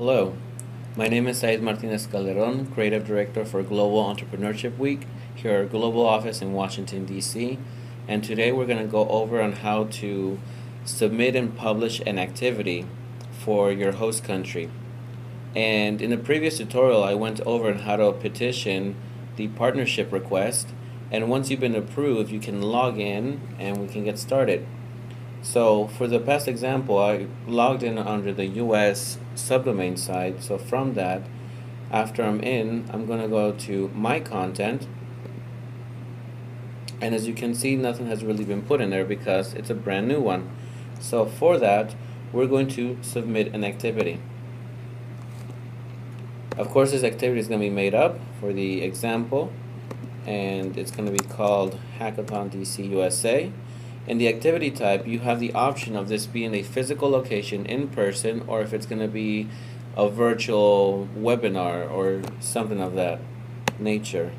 Hello, my name is Said Martinez Calderon, Creative Director for Global Entrepreneurship Week here at our global office in Washington, D.C. And today we're going to go over on how to submit and publish an activity for your host country. And in the previous tutorial, I went over on how to petition the partnership request. And once you've been approved, you can log in and we can get started. So for the past example, I logged in under the US subdomain site. So from that, after I'm in, I'm going to go to my content. And as you can see, nothing has really been put in there because it's a brand new one. So for that, we're going to submit an activity. Of course, this activity is going to be made up for the example, and it's going to be called Hackathon DC USA. In the activity type, you have the option of this being a physical location in person, or if it's going to be a virtual webinar or something of that nature.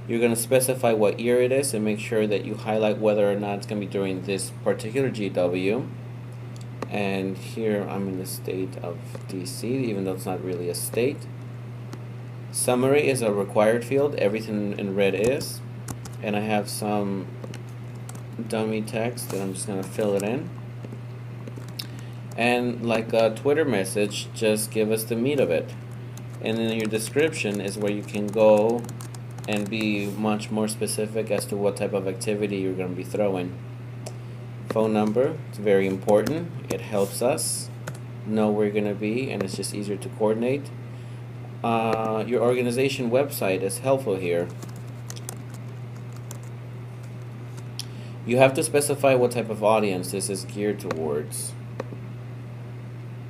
You're going to specify what year it is and make sure that you highlight whether or not it's going to be during this particular GW. And here I'm in the state of DC, even though it's not really a state. Summary is a required field, everything in red is. And I have some dummy text that I'm just going to fill it in. And like a Twitter message, just give us the meat of it. And then your description is where you can go and be much more specific as to what type of activity you're going to be throwing. Phone number, it's very important. It helps us know where you're going to be, and it's just easier to coordinate. Your organization website is helpful here. You have to specify what type of audience this is geared towards.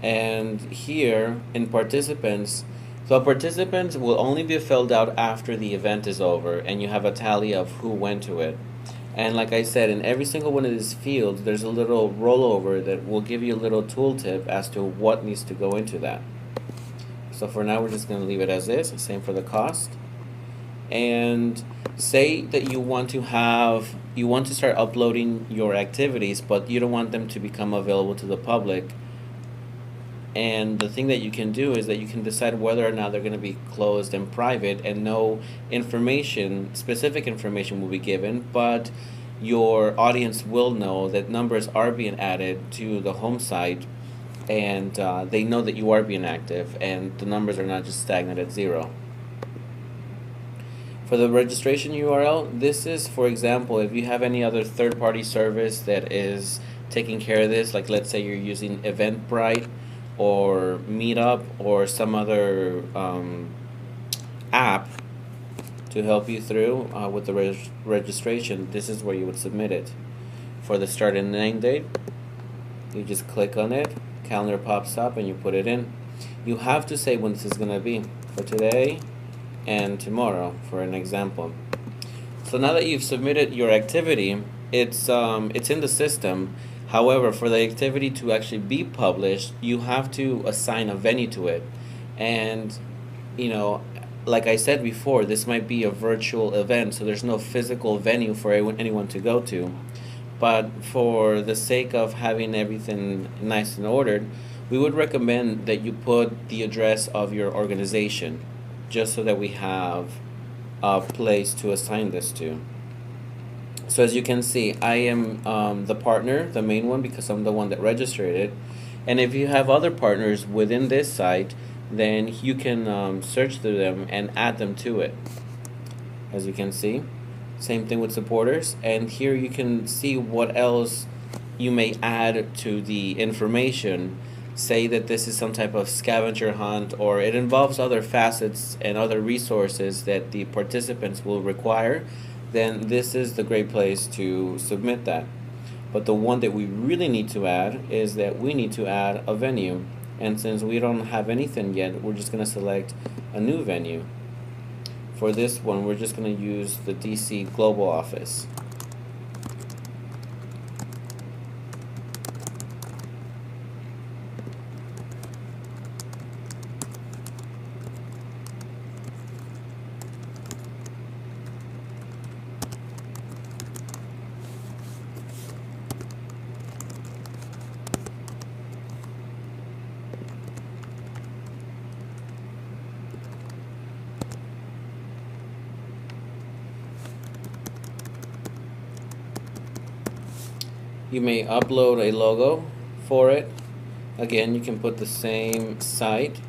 And here in participants, so participants will only be filled out after the event is over and you have a tally of who went to it. And like I said, in every single one of these fields, there's a little rollover that will give you a little tooltip as to what needs to go into that. So for now, we're just going to leave it as is, same for the cost. And say that you want to start uploading your activities, but you don't want them to become available to the public. And the thing that you can do is that you can decide whether or not they're going to be closed and private, and no information, specific information will be given, but your audience will know that numbers are being added to the home site, and they know that you are being active and the numbers are not just stagnant at 0. For the registration URL, this is, for example, if you have any other third-party service that is taking care of this, like let's say you're using Eventbrite or Meetup or some other app to help you through with the registration, this is where you would submit it. For the start and end date, you just click on it, calendar pops up, and you put it in. You have to say when this is going to be, for today and tomorrow, for an example. So now that you've submitted your activity, it's in the system. However, for the activity to actually be published, you have to assign a venue to it. And like I said before, this might be a virtual event, so there's no physical venue for anyone to go to. But for the sake of having everything nice and ordered, we would recommend that you put the address of your organization, just so that we have a place to assign this to. So as you can see, I am the partner, the main one, because I'm the one that registered it. And if you have other partners within this site, then you can search through them and add them to it. As you can see, same thing with supporters. And here you can see what else you may add to the information. Say that this is some type of scavenger hunt, or it involves other facets and other resources that the participants will require, then this is the great place to submit that. But the one that we really need to add is that we need to add a venue. And since we don't have anything yet, we're just going to select a new venue. For this one, we're just going to use the DC Global Office. You may upload a logo for it. Again, you can put the same site,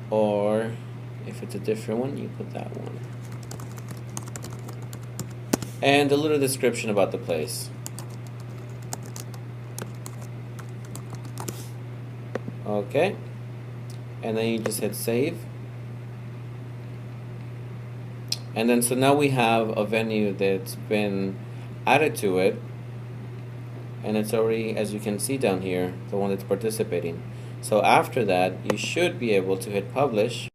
or if it's a different one, you put that one. And a little description about the place. Okay, and then you just hit save. And then so now we have a venue that's been added to it, and it's already, as you can see down here, the one that's participating. So after that, you should be able to hit publish,